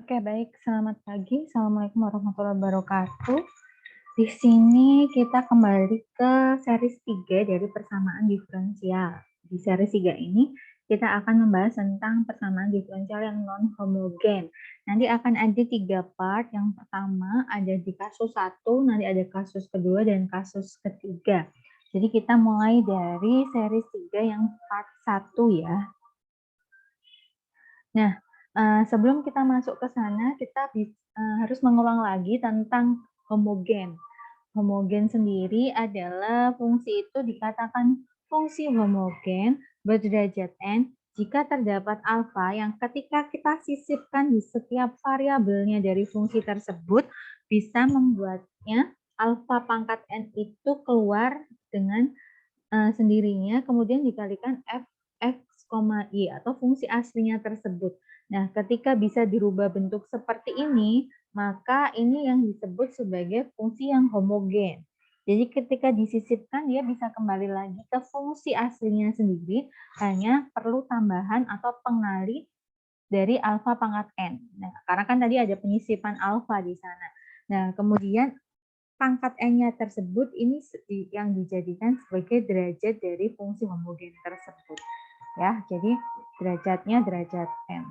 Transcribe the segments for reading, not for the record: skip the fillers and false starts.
Oke, baik. Selamat pagi. Assalamualaikum warahmatullahi wabarakatuh. Di sini kita kembali ke series 3 dari persamaan diferensial. Di series 3 ini kita akan membahas tentang persamaan diferensial yang non-homogen. Nanti akan ada 3 part. Yang pertama ada di kasus 1, nanti ada kasus kedua, dan kasus ketiga. Jadi kita mulai dari series 3 yang part 1 ya. Nah, sebelum kita masuk ke sana, kita harus mengulang lagi tentang homogen. Homogen sendiri adalah fungsi itu dikatakan fungsi homogen berderajat n jika terdapat alfa yang ketika kita sisipkan di setiap variabelnya dari fungsi tersebut bisa membuatnya alfa pangkat n itu keluar dengan sendirinya, kemudian dikalikan f(x, y) atau fungsi aslinya tersebut. Nah, ketika bisa dirubah bentuk seperti ini, maka ini yang disebut sebagai fungsi yang homogen. Jadi ketika disisipkan, dia bisa kembali lagi ke fungsi aslinya sendiri, hanya perlu tambahan atau pengali dari alfa pangkat n. Nah, karena kan tadi ada penyisipan alfa di sana. Nah, kemudian pangkat n-nya tersebut ini yang dijadikan sebagai derajat dari fungsi homogen tersebut. Ya, jadi derajatnya derajat n.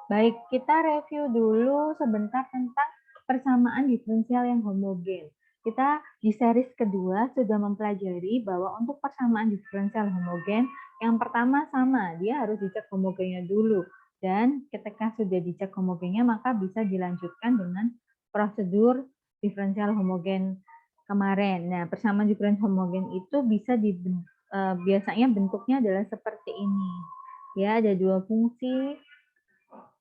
Baik, kita review dulu sebentar tentang persamaan diferensial yang homogen. Kita di series kedua sudah mempelajari bahwa untuk persamaan diferensial homogen, yang pertama sama, dia harus dicek homogennya dulu. Dan ketika sudah dicek homogennya, maka bisa dilanjutkan dengan prosedur diferensial homogen kemarin. Nah, persamaan diferensial homogen itu bisa biasanya bentuknya adalah seperti ini. Ya, ada dua fungsi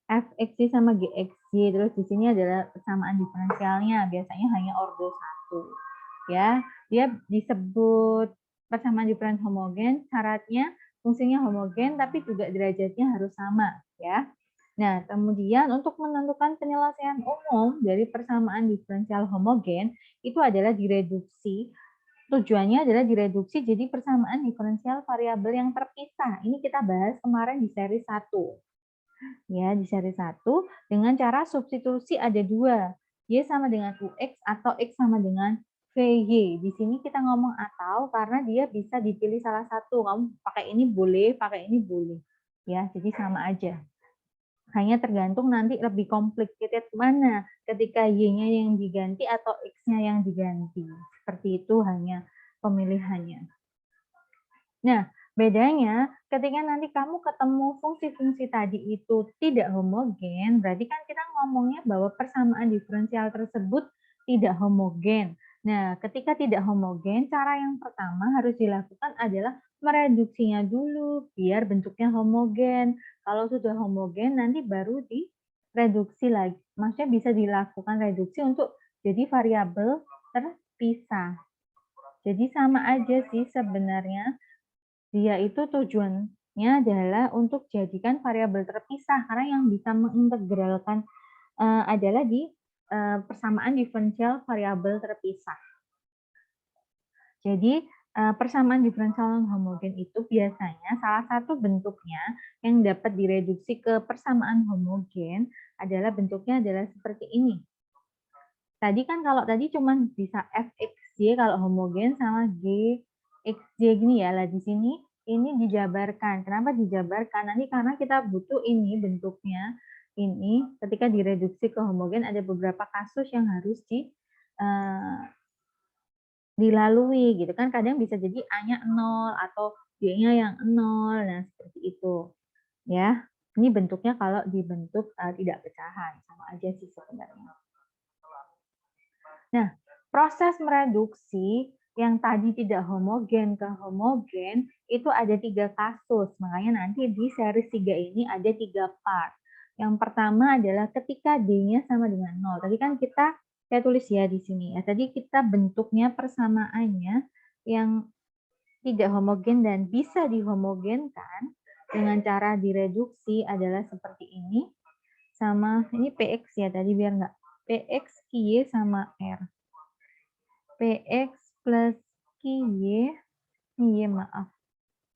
fxy sama gxy, terus di sini adalah persamaan diferensialnya, biasanya hanya ordo 1. Ya, dia disebut persamaan diferensial homogen, syaratnya fungsinya homogen tapi juga derajatnya harus sama, ya. Nah, kemudian untuk menentukan penyelesaian umum dari persamaan diferensial homogen itu adalah direduksi. Tujuannya adalah direduksi jadi persamaan diferensial variabel yang terpisah. Ini kita bahas kemarin di seri 1. Ya, di seri 1 dengan cara substitusi ada dua. Y sama dengan UX atau X sama dengan VY. Di sini kita ngomong atau karena dia bisa dipilih salah satu. Kamu pakai ini boleh, pakai ini boleh. Ya, jadi sama aja. Hanya tergantung nanti lebih complicated mana ketika Y-nya yang diganti atau X-nya yang diganti. Seperti itu hanya pemilihannya. Nah, bedanya ketika nanti kamu ketemu fungsi-fungsi tadi itu tidak homogen, berarti kan kita ngomongnya bahwa persamaan diferensial tersebut tidak homogen. Nah, ketika tidak homogen, cara yang pertama harus dilakukan adalah mereduksinya dulu biar bentuknya homogen. Kalau sudah homogen, nanti baru direduksi lagi. Maksudnya bisa dilakukan reduksi untuk jadi variabel terpisah. Jadi sama aja sih sebenarnya. Dia itu tujuannya adalah untuk jadikan variabel terpisah karena yang bisa mengintegralkan adalah di persamaan diferensial variabel terpisah. Jadi persamaan diferensial non homogen itu biasanya salah satu bentuknya yang dapat direduksi ke persamaan homogen adalah bentuknya adalah seperti ini. Tadi kan kalau tadi cuma bisa fxy kalau homogen sama gxy gini ya. Lah di sini ini dijabarkan. Kenapa dijabarkan? Nanti karena kita butuh ini bentuknya. Ini ketika direduksi ke homogen ada beberapa kasus yang harus dilalui gitu kan. Kadang bisa jadi A-nya 0 atau Y-nya yang 0. Nah, seperti itu. Ya. Ini bentuknya kalau dibentuk tidak pecahan. Sama aja sih sebenarnya. Nah, proses mereduksi yang tadi tidak homogen ke homogen itu ada 3 kasus. Makanya nanti di seri 3 ini ada 3 part. Yang pertama adalah ketika D-nya sama dengan 0. Tadi kan saya tulis ya di sini ya. Tadi kita bentuknya persamaannya yang tidak homogen dan bisa dihomogenkan dengan cara direduksi adalah seperti ini. Sama ini PX ya tadi biar enggak PX Y sama R. PX plus QY, Y maaf,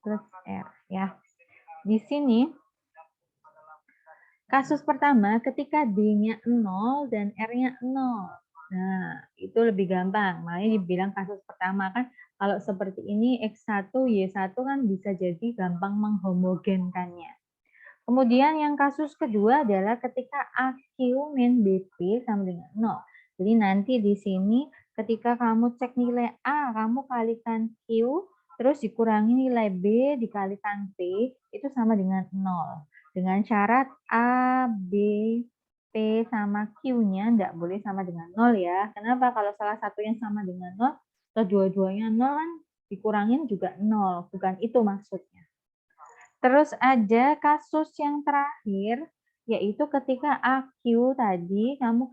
plus R ya. Di sini Kasus pertama ketika D-nya 0 dan R-nya 0. Nah, itu lebih gampang. Makanya dibilang kasus pertama kan kalau seperti ini X1, Y1 kan bisa jadi gampang menghomogenkannya. Kemudian yang kasus kedua adalah ketika AQ min BP sama dengan 0. Jadi nanti di sini ketika kamu cek nilai A, kamu kalikan Q, terus dikurangi nilai B dikalikan P, itu sama dengan 0. Dengan syarat A, B, P sama Q-nya tidak boleh sama dengan 0 ya. Kenapa? Kalau salah satu yang sama dengan 0, atau dua-duanya 0 kan dikurangin juga 0. Bukan itu maksudnya. Terus ada kasus yang terakhir, yaitu ketika AQ tadi kamu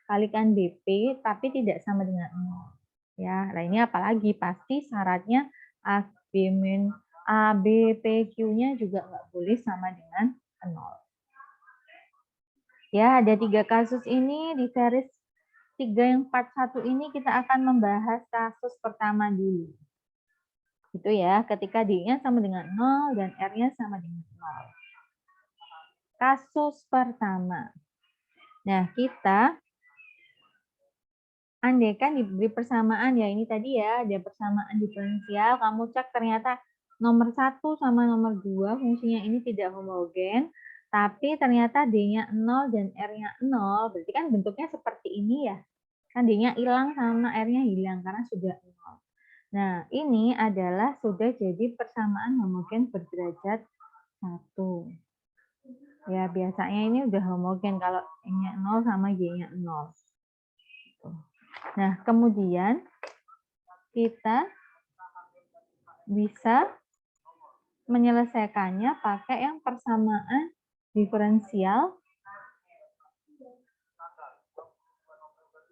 kalikan BP, tapi tidak sama dengan 0. Ya, nah ini apalagi pasti syaratnya AB min ABPQ-nya juga nggak boleh sama dengan 0. Ya, ada 3 kasus ini di series 3 yang part 1 ini kita akan membahas kasus pertama dulu. Itu ya, ketika D-nya sama dengan 0 dan R-nya sama dengan 0. Kasus pertama. Nah, kita andaikan diberi persamaan ya, ini tadi ya, ada persamaan diferensial, kamu cek ternyata nomor 1 sama nomor 2 fungsinya ini tidak homogen, tapi ternyata D-nya 0 dan R-nya 0, berarti kan bentuknya seperti ini ya. Kan D-nya hilang sama R-nya hilang karena sudah 0. Nah, ini adalah sudah jadi persamaan homogen berderajat 1. Ya, biasanya ini udah homogen kalau Y-nya 0 sama Y-nya 0. Nah, kemudian kita bisa menyelesaikannya pakai yang persamaan diferensial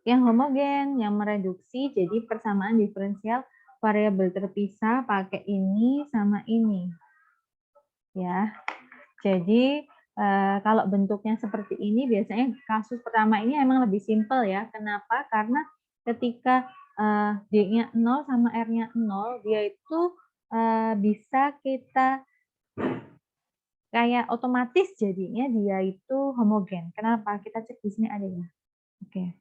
yang homogen, yang mereduksi jadi persamaan diferensial variabel terpisah pakai ini sama ini. Ya. Jadi kalau bentuknya seperti ini biasanya kasus pertama ini emang lebih simpel ya. Kenapa? Karena ketika D-nya 0 sama R-nya 0, dia itu bisa kita kayak otomatis jadinya dia itu homogen. Kenapa? Kita cek di sini ada ya. Oke.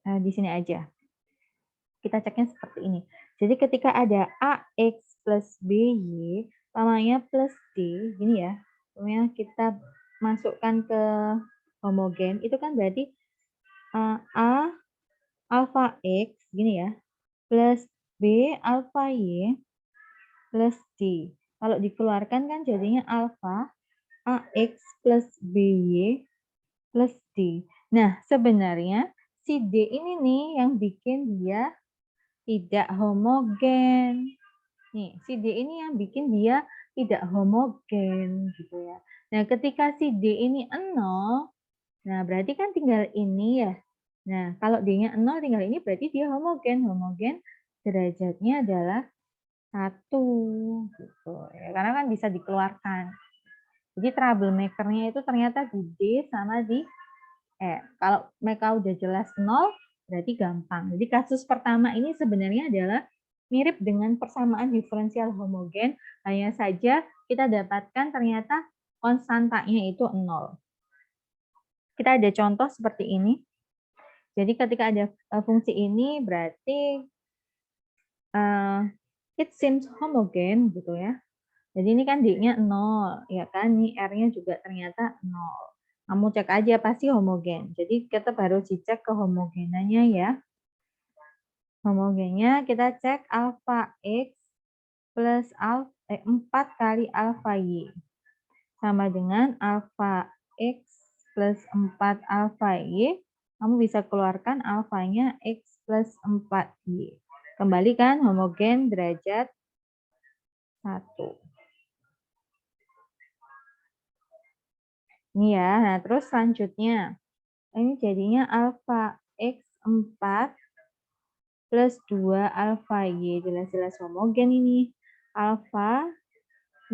Di sini aja. Kita ceknya seperti ini. Jadi ketika ada AX plus BY, pamanya plus D, gini ya. Pokoknya kita masukkan ke homogen, itu kan berarti A alpha X, gini ya, plus B alpha Y, plus D. Kalau dikeluarkan kan jadinya alpha AX plus BY plus D. Nah, sebenarnya si D ini nih yang bikin dia tidak homogen. Nih, si D ini yang bikin dia tidak homogen gitu ya. Nah, ketika si D ini 0, nah berarti kan tinggal ini ya. Nah, kalau D-nya 0 tinggal ini berarti dia homogen. Homogen derajatnya adalah 1 gitu ya. Karena kan bisa dikeluarkan. Jadi trouble maker-nya itu ternyata di D sama di E. Kalau mereka udah jelas 0, berarti gampang. Jadi kasus pertama ini sebenarnya adalah mirip dengan persamaan diferensial homogen, hanya saja kita dapatkan ternyata konstantanya itu 0. Kita ada contoh seperti ini. Jadi ketika ada fungsi ini berarti it seems homogen gitu ya. Jadi ini kan D-nya 0, ya kan? Ini R-nya juga ternyata 0. Kamu cek aja pasti homogen. Jadi kita baru dicek kehomogenannya ya. Homogennya kita cek alpha X plus 4 kali alpha Y. Sama dengan alpha X plus 4 alpha Y. Kamu bisa keluarkan alfanya X plus 4Y. Kembalikan homogen derajat 1. Ini ya, nah terus selanjutnya. Ini jadinya alpha X4 plus 2 alpha Y. Jelas-jelas homogen ini. Alpha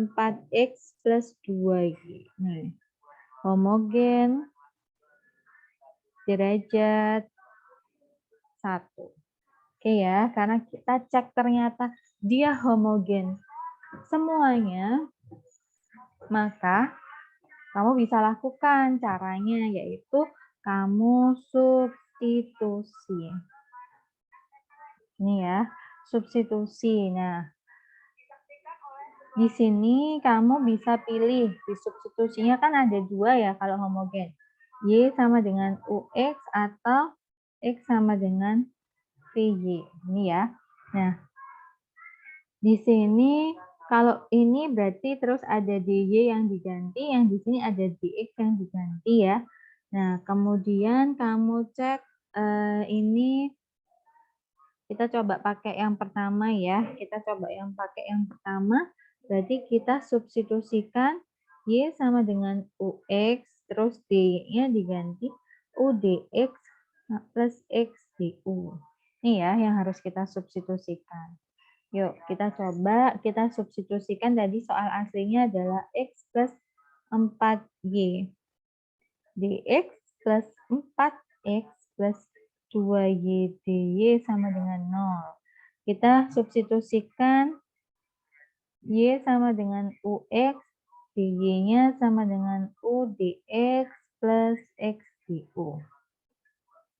4X plus 2Y. Nih, homogen derajat 1. Oke ya, karena kita cek ternyata dia homogen semuanya, maka Kamu bisa lakukan caranya, yaitu kamu substitusi. Ini ya, substitusi. Nah, di sini kamu bisa pilih, di substitusinya kan ada dua ya kalau homogen. Y sama dengan UX atau X sama dengan VY. Ini ya. Nah, di sini kalau ini berarti terus ada DY yang diganti, yang di sini ada DX yang diganti ya. Nah, kemudian kamu cek ini kita coba pakai yang pertama ya. Kita coba yang pakai yang pertama. Berarti kita substitusikan Y sama dengan UX, terus D-nya diganti UDX plus X DU. Ini ya yang harus kita substitusikan. Yuk, kita coba, kita substitusikan tadi soal aslinya adalah X plus 4Y. DX plus 4X plus 2Y dy sama dengan 0. Kita substitusikan Y sama dengan UX, dy-nya sama dengan UDX plus X du.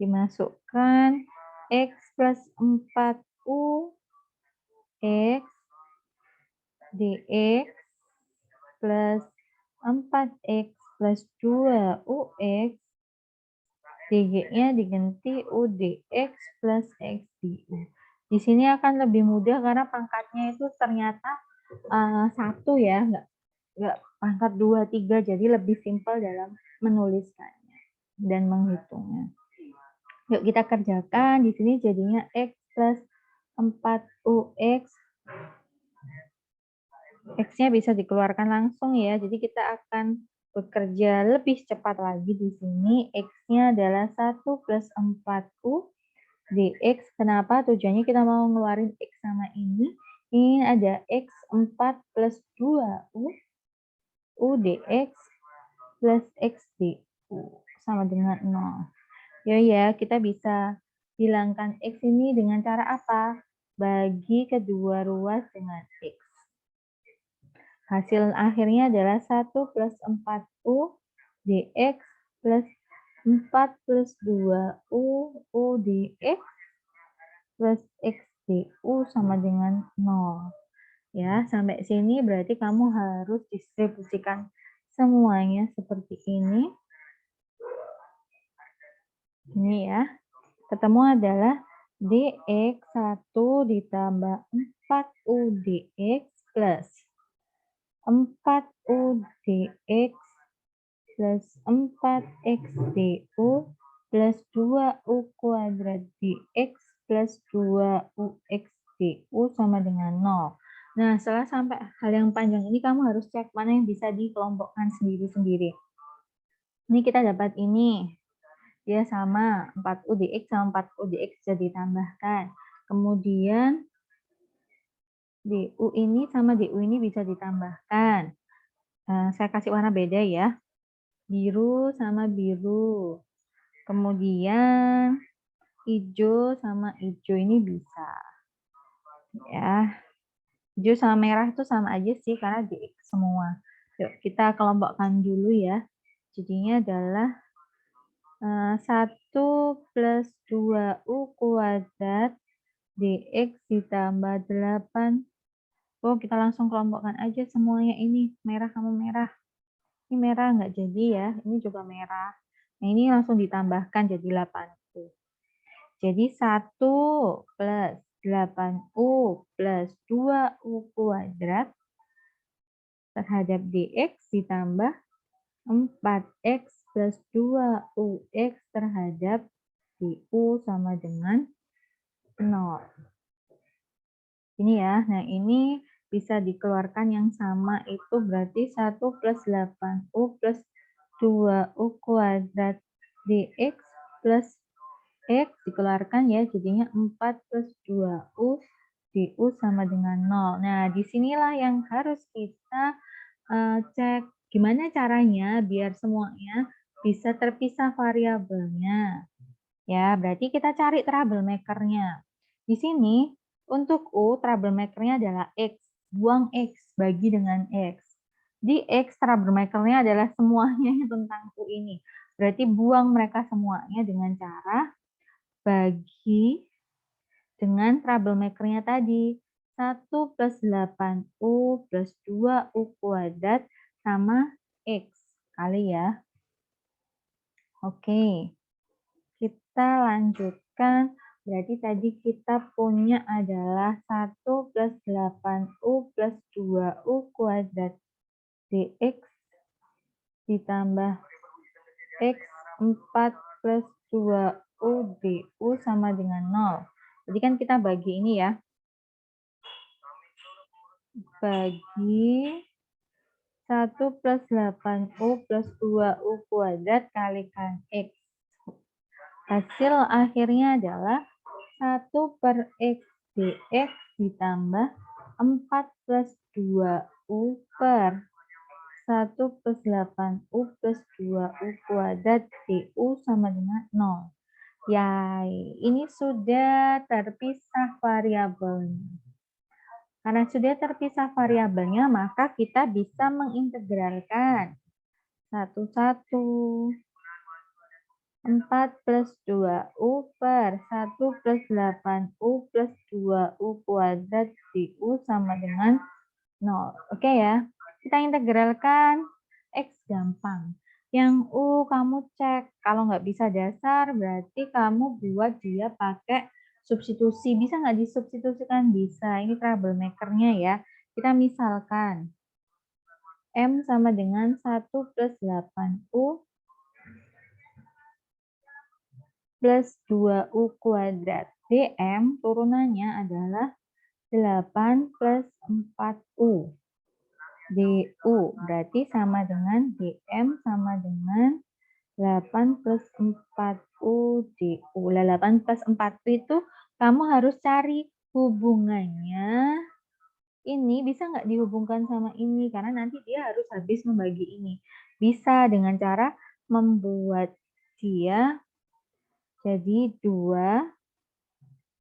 Dimasukkan X plus 4U, X, dx plus 4X plus 2UX, dg-nya diganti UDX plus X du. Di sini akan lebih mudah karena pangkatnya itu ternyata 1 ya, nggak pangkat 2, 3, jadi lebih simpel dalam menuliskannya dan menghitungnya. Yuk kita kerjakan, di sini jadinya X plus 4UX, X-nya bisa dikeluarkan langsung ya, jadi kita akan bekerja lebih cepat lagi di sini. X-nya adalah 1 plus 4U dx. Kenapa? Tujuannya kita mau ngeluarin X sama ini. Ini ada X 4 plus 2U UDX plus X du sama dengan 0. Ya, kita bisa hilangkan X ini dengan cara apa? Bagi kedua ruas dengan X. Hasil akhirnya adalah 1 plus 4U dx plus 4 plus 2U UDX plus X du sama dengan 0. Ya, sampai sini berarti kamu harus distribusikan semuanya seperti ini. Ini ya. Ketemu adalah dx 1 ditambah 4UDX plus 4UDX plus 4XDU plus 2U kuadrat dx plus 2UXDU sama dengan 0. Nah, setelah sampai hal yang panjang ini, kamu harus cek mana yang bisa dikelompokkan sendiri-sendiri. Ini kita dapat ini. Dia sama 4U dx sama 4U dx bisa ditambahkan. Kemudian DU ini sama DU ini bisa ditambahkan. Saya kasih warna beda ya. Biru sama biru. Kemudian hijau sama hijau ini bisa. Ya. Hijau sama merah itu sama aja sih karena DX semua. Yuk kita kelompokkan dulu ya. Jadinya adalah 1 plus 2U kuadrat dx ditambah 8. Oh, kita langsung kelompokkan aja semuanya ini. Merah sama merah. Ini merah nggak jadi ya. Ini juga merah. Nah, ini langsung ditambahkan jadi 8U. Jadi 1 plus 8U plus 2U kuadrat terhadap dx ditambah 4x plus 2ux terhadap du sama dengan 0. Ini ya, nah ini bisa dikeluarkan yang sama itu berarti 1 plus 8u plus 2u kuadrat dx plus x dikeluarkan ya, jadinya 4 plus 2u du sama dengan 0. Nah, disinilah yang harus kita cek gimana caranya biar semuanya bisa terpisah variabelnya. Ya, berarti kita cari troublemaker-nya. Di sini untuk U troublemaker-nya adalah X. Buang X, bagi dengan X. Di X troublemaker-nya adalah semuanya tentang U ini. Berarti buang mereka semuanya dengan cara bagi dengan troublemaker-nya tadi. 1 plus 8U plus 2U kuadrat sama X kali ya. Oke, kita lanjutkan. Berarti tadi kita punya adalah 1 plus 8U plus 2U kuadrat dx ditambah X 4 plus 2U du sama dengan 0. Jadi kan kita bagi ini ya. Bagi 1 plus 8U plus 2U kuadrat kalikan X. Hasil akhirnya adalah 1 per X dx ditambah 4 plus 2U per 1 plus 8U plus 2U kuadrat du sama dengan 0. Ya, ini sudah terpisah variabelnya. Karena sudah terpisah variabelnya, maka kita bisa mengintegralkan. 4 plus 2U per 1 plus 8U plus 2U kuadrat du sama dengan 0. Oke ya, kita integralkan X gampang. Yang U kamu cek, kalau nggak bisa dasar berarti kamu buat dia pakai substitusi. Bisa nggak disubstitusikan? Bisa, ini troublemaker-nya ya. Kita misalkan M sama dengan 1 plus 8U plus 2U kuadrat. DM turunannya adalah 8 plus 4U. DU berarti sama dengan DM sama dengan 8 plus 4U DU. 8 plus 4U itu kamu harus cari hubungannya. Ini bisa nggak dihubungkan sama ini? Karena nanti dia harus habis membagi ini. Bisa dengan cara membuat dia jadi 2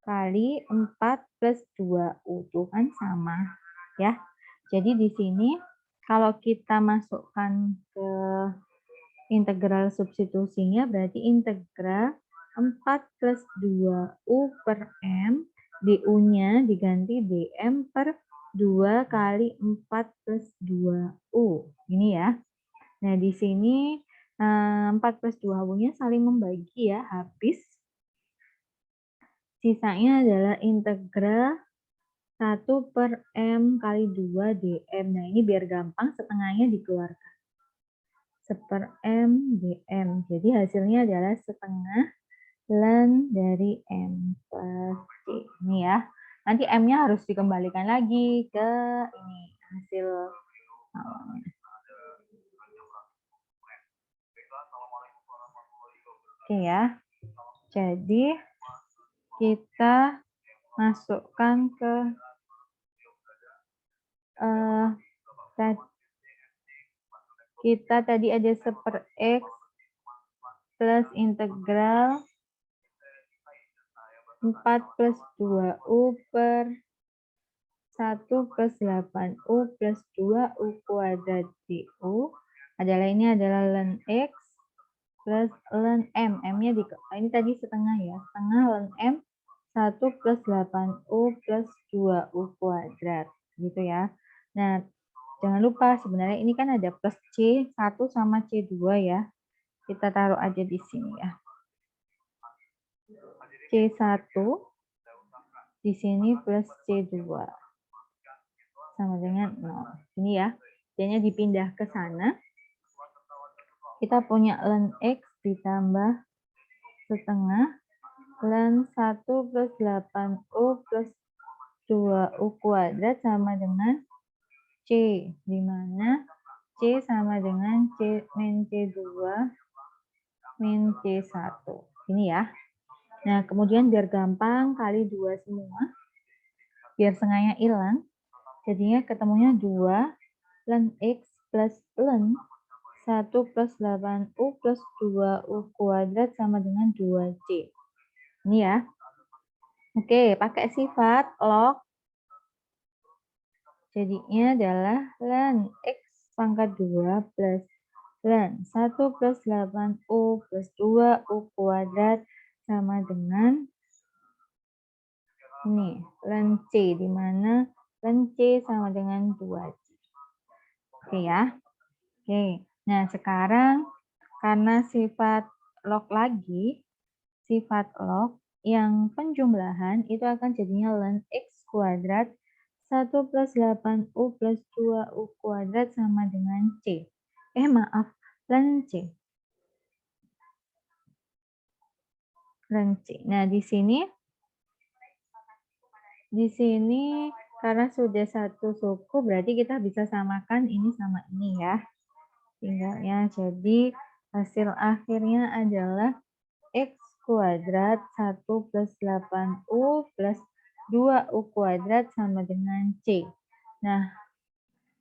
kali 4 plus 2U. Itu kan sama. Ya. Jadi di sini kalau kita masukkan ke integral substitusinya berarti integral 4 plus 2U per M, DU-nya diganti DM per 2 kali 4 plus 2U. Ini ya. Nah, di sini 4 plus 2U-nya saling membagi ya, habis. Sisanya adalah integral 1 per M kali 2 DM. Nah, ini biar gampang setengahnya dikeluarkan. 1 per M DM. Jadi hasilnya adalah setengah ln dari M plus C. Ini ya. Nanti M-nya harus dikembalikan lagi ke ini hasil awalnya. Oke ya. Jadi kita masukkan ke kita tadi ada 1 per X plus integral 4 plus 2U per 1 plus 8U plus 2U kuadrat du adalah ini adalah ln X plus ln M. M-nya ini tadi setengah ya. Setengah ln M 1 plus 8U plus 2U kuadrat. Gitu ya. Nah, jangan lupa sebenarnya ini kan ada plus C1 sama C2 ya. Kita taruh aja di sini ya. C1 di sini plus C2 sama dengan 0. Ini ya. Jadinya dipindah ke sana. Kita punya ln X ditambah setengah ln 1 plus 8U plus 2U kuadrat sama dengan C, di mana C sama dengan C min C2 min C1. Ini ya. Nah, kemudian biar gampang kali 2 semua, biar setengahnya hilang, jadinya ketemunya 2 ln X plus ln 1 plus 8U plus 2U kuadrat sama dengan 2C. Ini ya. Oke, pakai sifat log. Jadinya adalah ln X pangkat 2 plus ln 1 plus 8U plus 2U kuadrat sama dengan ini, ln C, di mana ln C sama dengan 2C. Oke ya. Oke, nah sekarang karena sifat log lagi, sifat log yang penjumlahan itu akan jadinya ln X kuadrat 1 plus 8U plus 2U kuadrat sama dengan C. Maaf, ln C. Ln C. Nah, di sini karena sudah satu suku berarti kita bisa samakan ini sama ini ya. Tinggalnya jadi hasil akhirnya adalah X kuadrat 1 plus 8U plus 2U kuadrat sama dengan C. Nah,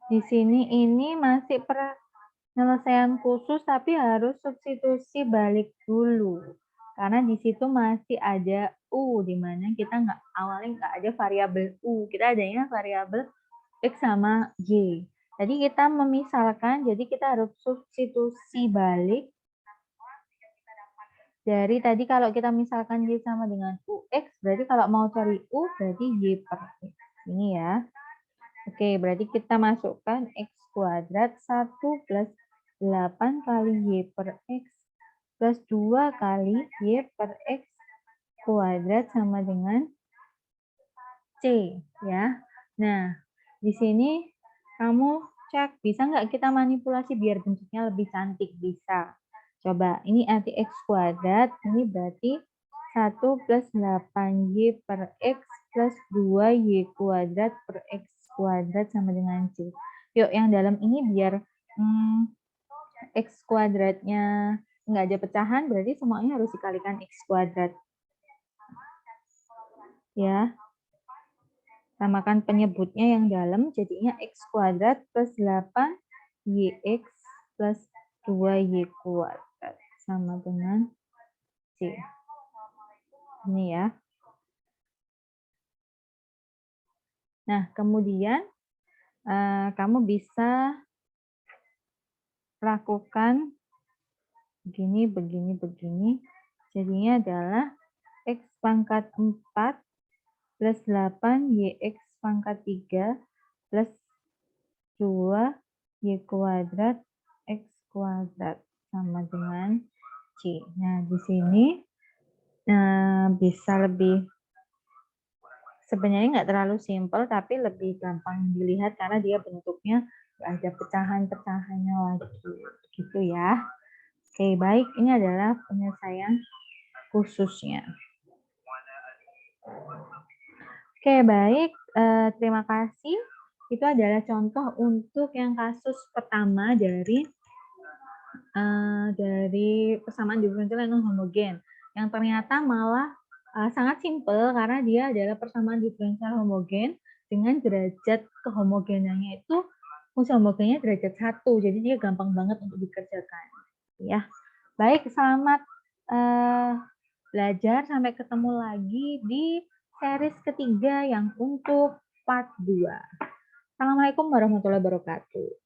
di sini ini masih penyelesaian khusus tapi harus substitusi balik dulu. Karena di situ masih ada U, di mana kita awalnya nggak ada variabel U. Kita adanya variabel X sama Y. Jadi kita memisalkan, jadi kita harus substitusi balik. Dari tadi kalau kita misalkan Y sama dengan UX, berarti kalau mau cari U, berarti Y per X. Ini ya. Oke, berarti kita masukkan X kuadrat 1 plus 8 kali Y per X plus 2 kali Y per X kuadrat sama dengan C. Ya. Nah, di sini kamu cek, bisa nggak kita manipulasi biar bentuknya lebih cantik? Bisa. Coba, ini arti X kuadrat, ini berarti 1 plus 8Y per X plus 2Y kuadrat per X kuadrat sama dengan C. Yuk, yang dalam ini biar X kuadratnya nggak ada pecahan, berarti semuanya harus dikalikan X kuadrat. Ya. Samakan penyebutnya yang dalam, jadinya X kuadrat plus 8YX plus 2Y kuadrat sama dengan C. Ini ya. Nah, kemudian kamu bisa lakukan begini, begini, begini. Jadinya adalah X pangkat 4 plus 8YX pangkat 3 plus 2Y kuadrat X kuadrat sama dengan C. Nah, di sini bisa lebih, sebenarnya nggak terlalu simpel, tapi lebih gampang dilihat karena dia bentuknya nggak ada pecahan-pecahannya lagi. Gitu ya. Oke, baik. Ini adalah penyelesaian khususnya. Oke, baik. Terima kasih. Itu adalah contoh untuk yang kasus pertama dari persamaan diferensial yang non homogen. Yang ternyata malah sangat simpel karena dia adalah persamaan diferensial homogen dengan derajat kehomogenannya itu fungsi homogennya derajat 1. Jadi dia gampang banget untuk dikerjakan. Ya. Baik, selamat belajar. Sampai ketemu lagi di series ketiga yang untuk part 2. Assalamualaikum warahmatullahi wabarakatuh.